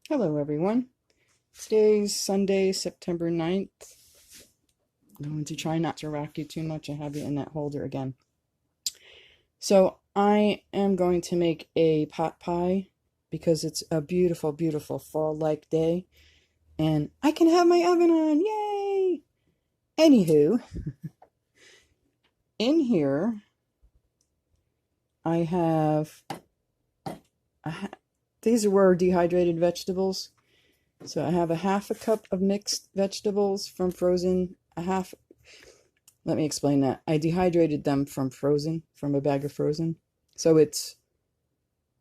Hello everyone. Today's Sunday, September 9th. I'm going to try not to rock you too much and have you in that holder again. So I am going to make a pot pie because it's a beautiful, beautiful fall-like day and I can have my oven on. Yay! Anywho, in here I have these were dehydrated vegetables. So I have a half a cup of mixed vegetables from frozen, let me explain that. I dehydrated them from a bag of frozen. So it's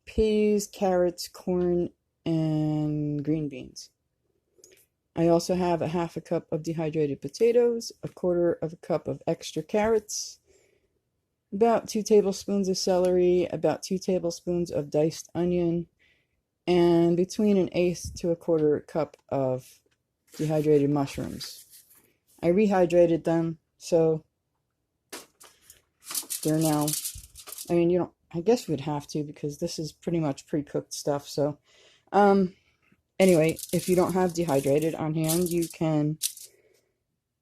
peas, carrots, corn, and green beans. I also have a half a cup of dehydrated potatoes, a quarter of a cup of extra carrots, about 2 tablespoons of celery, about 2 tablespoons of diced onion, and between an eighth to a quarter cup of dehydrated mushrooms. I rehydrated them, so they're now, I guess we'd have to because this is pretty much pre-cooked stuff. So, anyway, if you don't have dehydrated on hand, you can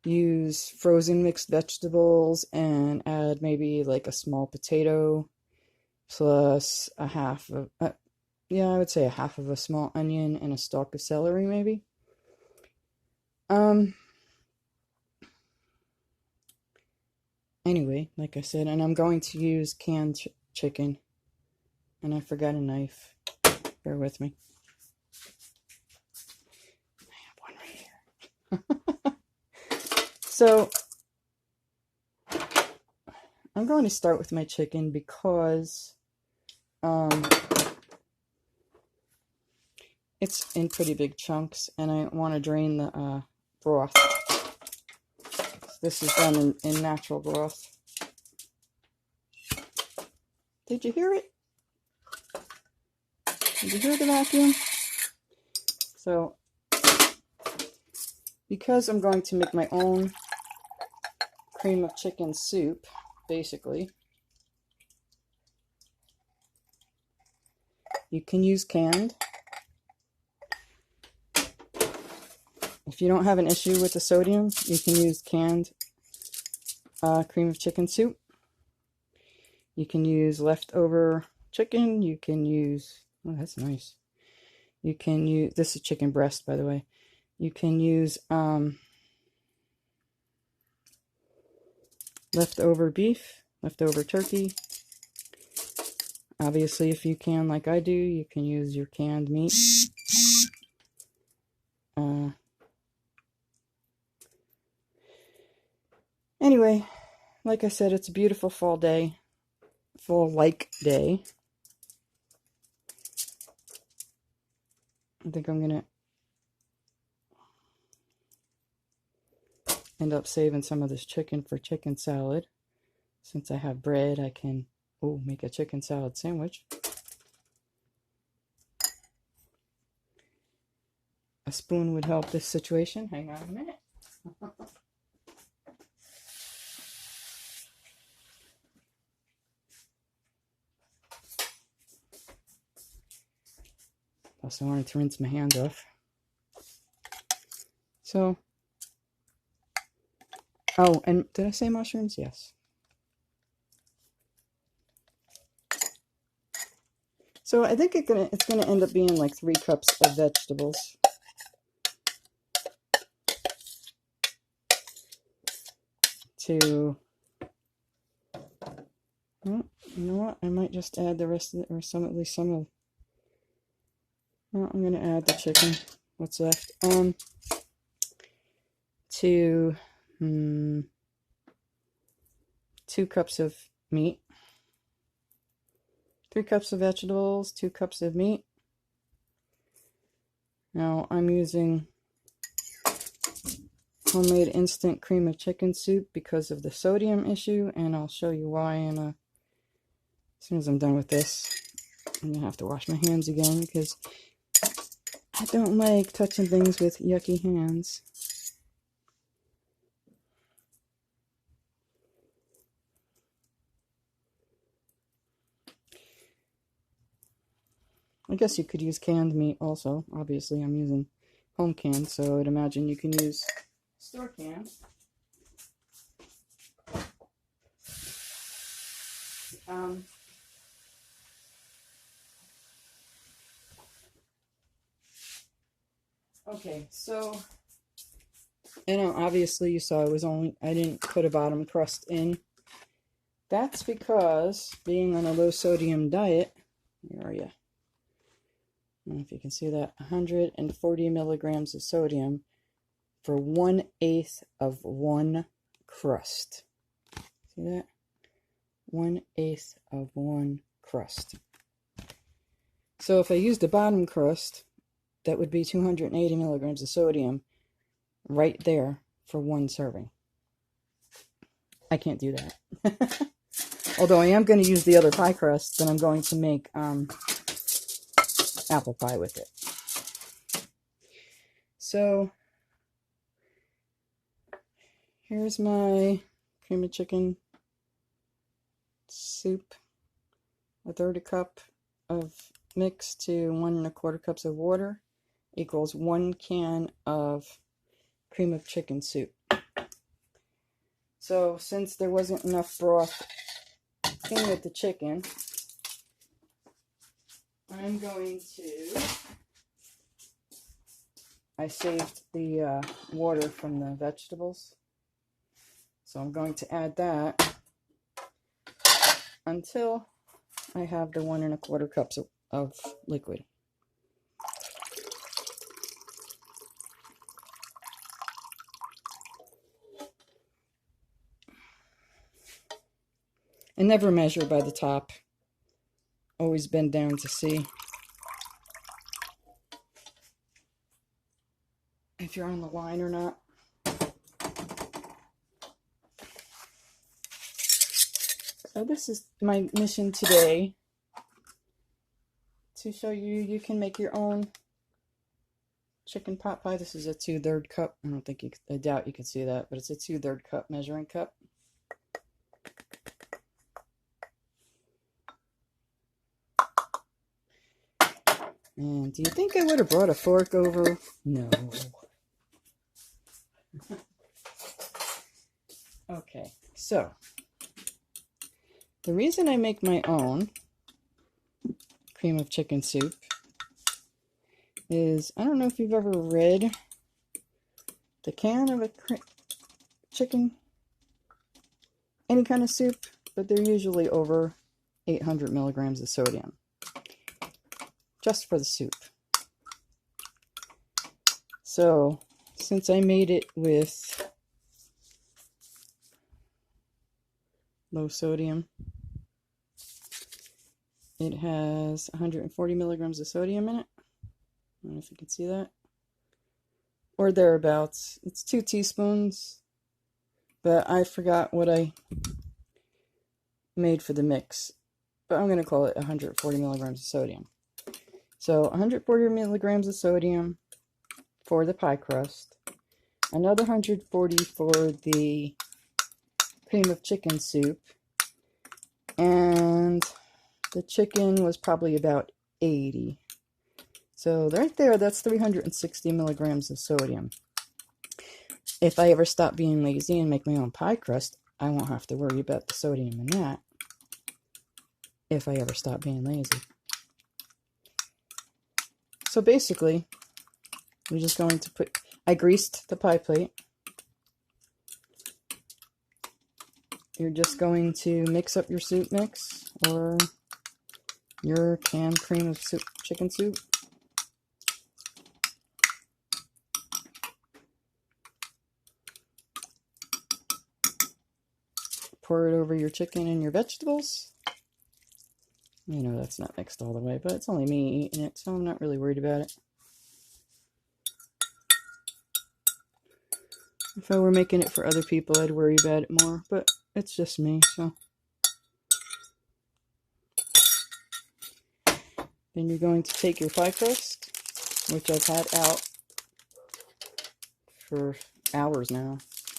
use frozen mixed vegetables and add maybe like a small potato plus a half of, I would say a half of a small onion and a stalk of celery maybe. Anyway, like I said, and I'm going to use canned chicken. And I forgot a knife. Bear with me. I have one right here. So, I'm going to start with my chicken because it's in pretty big chunks and I want to drain the broth. This is done in natural broth. Did you hear it? Did you hear the vacuum? So, because I'm going to make my own cream of chicken soup, basically, you can use canned. If you don't have an issue with the sodium, you can use canned cream of chicken soup. You can use leftover chicken. You can use, oh, that's nice. You can use, this is chicken breast, by the way. You can use leftover beef, leftover turkey. Obviously, if you can, like I do, you can use your canned meat. Anyway, like I said, it's a beautiful fall day. Fall-like day. I think I'm gonna end up saving some of this chicken for chicken salad. Since I have bread, I can make a chicken salad sandwich. A spoon would help this situation. Hang on a minute. Plus, I wanted to rinse my hands off. So, oh, and did I say mushrooms? Yes. So I think it's gonna end up being like 3 cups of vegetables. Well, you know what? I might just add the rest of it, or at least some of. Well, I'm gonna add the chicken. What's left? To 2 cups of meat, 3 cups of vegetables, 2 cups of meat. Now I'm using homemade instant cream of chicken soup because of the sodium issue, and I'll show you why as soon as I'm done with this. I'm gonna have to wash my hands again because I don't like touching things with yucky hands. I guess you could use canned meat also. Obviously, I'm using home canned, so I'd imagine you can use store canned. Okay, so, obviously you saw I didn't put a bottom crust in. That's because being on a low sodium diet, where are you? I don't know if you can see that, 140 milligrams of sodium for 1/8 of one crust. See that? 1/8 of one crust. So if I used a bottom crust, that would be 280 milligrams of sodium right there for one serving. I can't do that. Although I am going to use the other pie crust, then I'm going to make apple pie with it. So here's my cream of chicken soup. 1/3 cup of mix to 1 1/4 cups of water equals 1 can of cream of chicken soup. So since there wasn't enough broth in with the chicken, I saved the water from the vegetables. So I'm going to add that until I have the 1 1/4 cups of liquid. And never measure by the top. Always bend down to see if you're on the line or not. So this is my mission today, to show you can make your own chicken pot pie. This is a 2/3 cup. I doubt you can see that, but it's a 2/3 cup measuring cup. And do you think I would have brought a fork over? No. Okay, so the reason I make my own cream of chicken soup is, I don't know if you've ever read the can of a chicken, any kind of soup, but they're usually over 800 milligrams of sodium, just for the soup. So since I made it with low sodium, it has 140 milligrams of sodium in it. I don't know if you can see that, or thereabouts. It's 2 teaspoons, but I forgot what I made for the mix, but I'm going to call it 140 milligrams of sodium. So 140 milligrams of sodium for the pie crust, another 140 for the cream of chicken soup, and the chicken was probably about 80. So right there, that's 360 milligrams of sodium. If I ever stop being lazy and make my own pie crust, I won't have to worry about the sodium in that, if I ever stop being lazy. So basically, we're just going to I greased the pie plate. You're just going to mix up your soup mix or your canned cream of chicken soup. Pour it over your chicken and your vegetables. You know that's not mixed all the way, but it's only me eating it, so I'm not really worried about it. If I were making it for other people, I'd worry about it more, but it's just me, so. Then you're going to take your pie crust, which I've had out for hours now,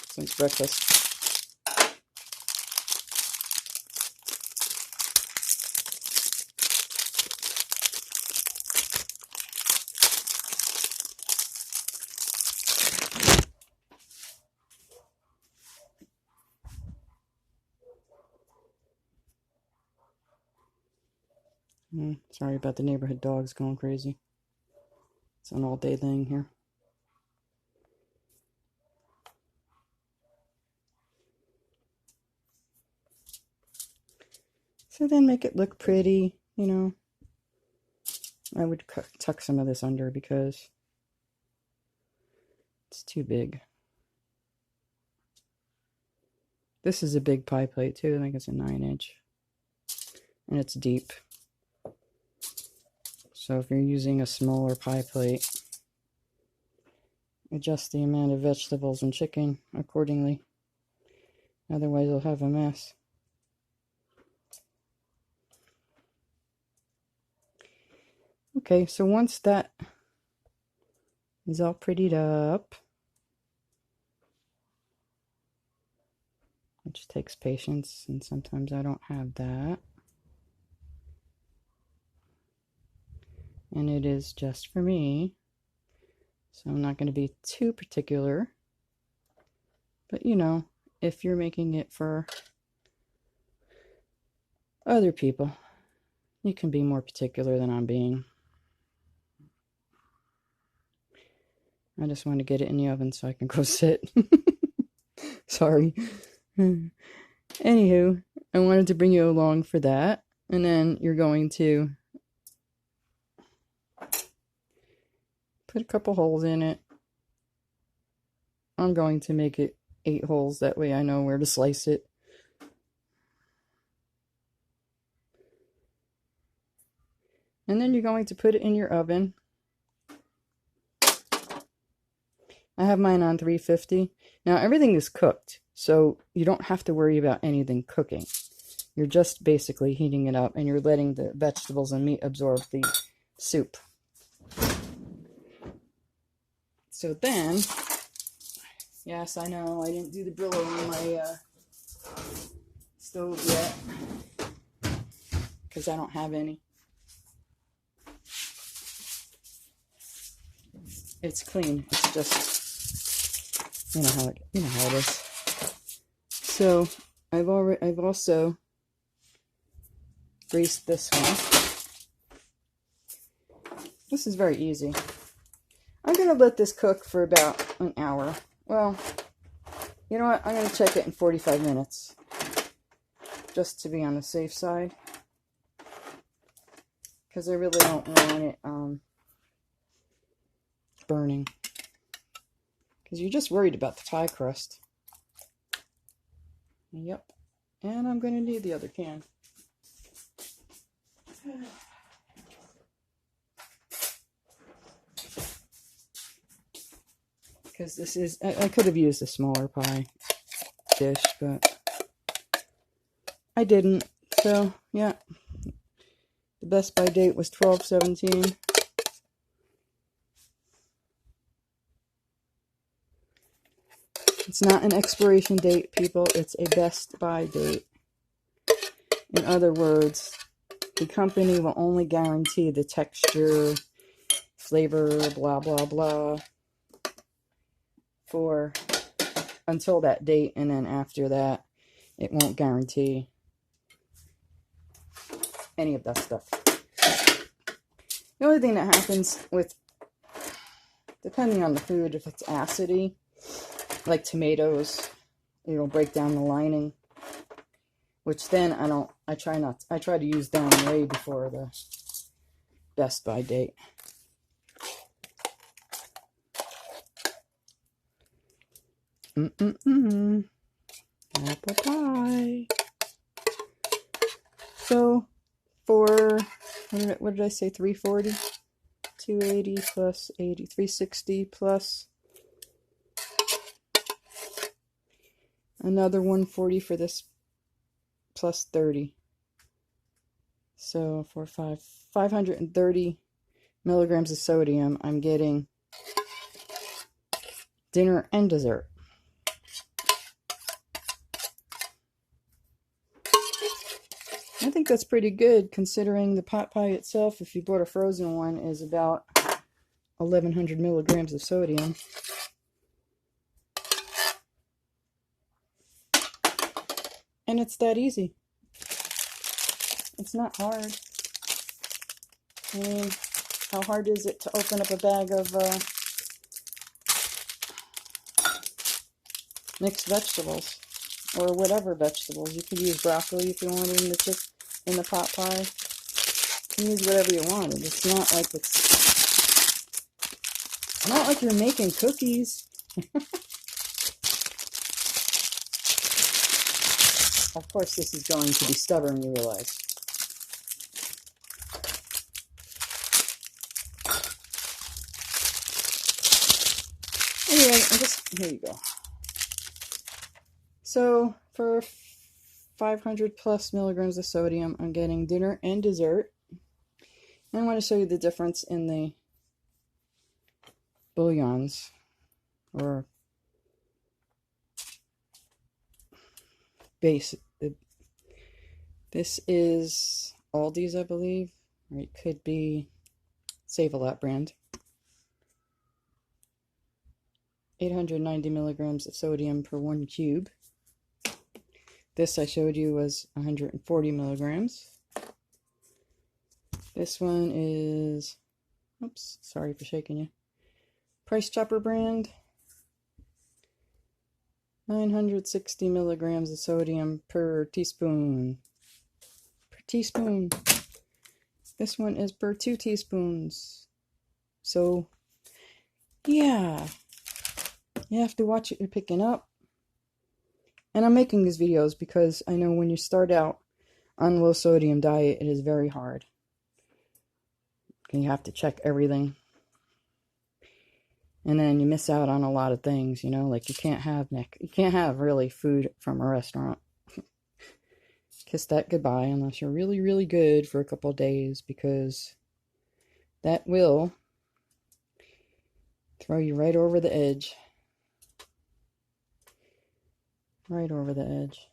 since breakfast. Sorry about the neighborhood dogs going crazy. It's an all-day thing here. So then make it look pretty, you know. I would tuck some of this under because it's too big. This is a big pie plate too. I think it's a 9-inch. And it's deep. So if you're using a smaller pie plate, adjust the amount of vegetables and chicken accordingly. Otherwise you'll have a mess. Okay, so once that is all prettied up, which takes patience, and sometimes I don't have that. And it is just for me, so I'm not going to be too particular. But you know, if you're making it for other people, you can be more particular than I'm being. I just want to get it in the oven so I can go sit. Sorry. Anywho, I wanted to bring you along for that. And then you're going to put a couple holes in it. I'm going to make it 8 holes. That way I know where to slice it. And then you're going to put it in your oven. I have mine on 350. Now everything is cooked, so you don't have to worry about anything cooking. You're just basically heating it up and you're letting the vegetables and meat absorb the soup. So then, yes, I know I didn't do the Brillo on my stove yet because I don't have any. It's clean. It's just, you know how it is. So I've also greased this one. This is very easy. I'm going to let this cook for about an hour. Well, you know what? I'm going to check it in 45 minutes. Just to be on the safe side. Because I really don't want it burning. Because you're just worried about the pie crust. Yep. And I'm going to need the other can. Because this is, I could have used a smaller pie dish, but I didn't. So, yeah. The best by date was 12/17. It's not an expiration date, people. It's a best by date. In other words, the company will only guarantee the texture, flavor, blah, blah, blah, for until that date, and then after that, it won't guarantee any of that stuff. The only thing that happens with, depending on the food, if it's acidy, like tomatoes, it'll break down the lining, which then I try to use them way before the best by date. Apple pie. So for, what did I say, 340? 280 plus 80, 360 plus another 140 for this, plus 30. So for 530 milligrams of sodium, I'm getting dinner and dessert. I think that's pretty good considering the pot pie itself, if you bought a frozen one, is about 1100 milligrams of sodium. And it's that easy. It's not hard. I mean, how hard is it to open up a bag of mixed vegetables? Or whatever vegetables. You could use broccoli if you wanted in the pot pie. You can use whatever you wanted. It's not like you're making cookies. Of course, this is going to be stubborn, you realize. Anyway, here you go. So for 500 plus milligrams of sodium, I'm getting dinner and dessert. And I want to show you the difference in the bouillons, or base. This is Aldi's, I believe, or it could be Save-A-Lot brand. 890 milligrams of sodium per 1 cube. This I showed you was 140 milligrams. This one is, oops, sorry for shaking you. Price Chopper brand. 960 milligrams of sodium per teaspoon. Per teaspoon. This one is per 2 teaspoons. So, yeah. You have to watch what you're picking up. And I'm making these videos because I know when you start out on low sodium diet, it is very hard. And you have to check everything. And then you miss out on a lot of things, you know, like you can't have really food from a restaurant. Kiss that goodbye unless you're really, really good for a couple of days, because that will throw you right over the edge. Right over the edge.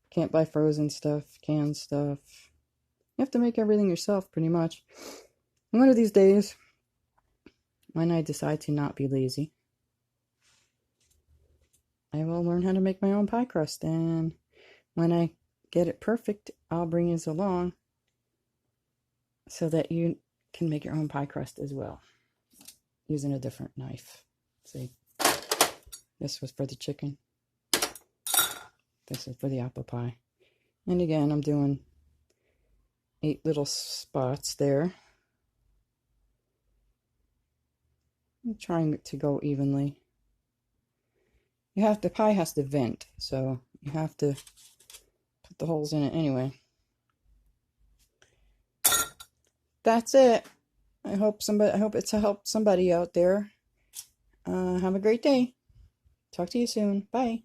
Can't buy frozen stuff, canned stuff. You have to make everything yourself, pretty much. One of these days, when I decide to not be lazy, I will learn how to make my own pie crust. And when I get it perfect, I'll bring you along so that you can make your own pie crust as well, using a different knife. See? This was for the chicken. This is for the apple pie. And again, I'm doing 8 little spots there. I'm trying to go evenly. The pie has to vent, so you have to put the holes in it anyway. That's it. I hope it's helped somebody out there. Have a great day. Talk to you soon. Bye.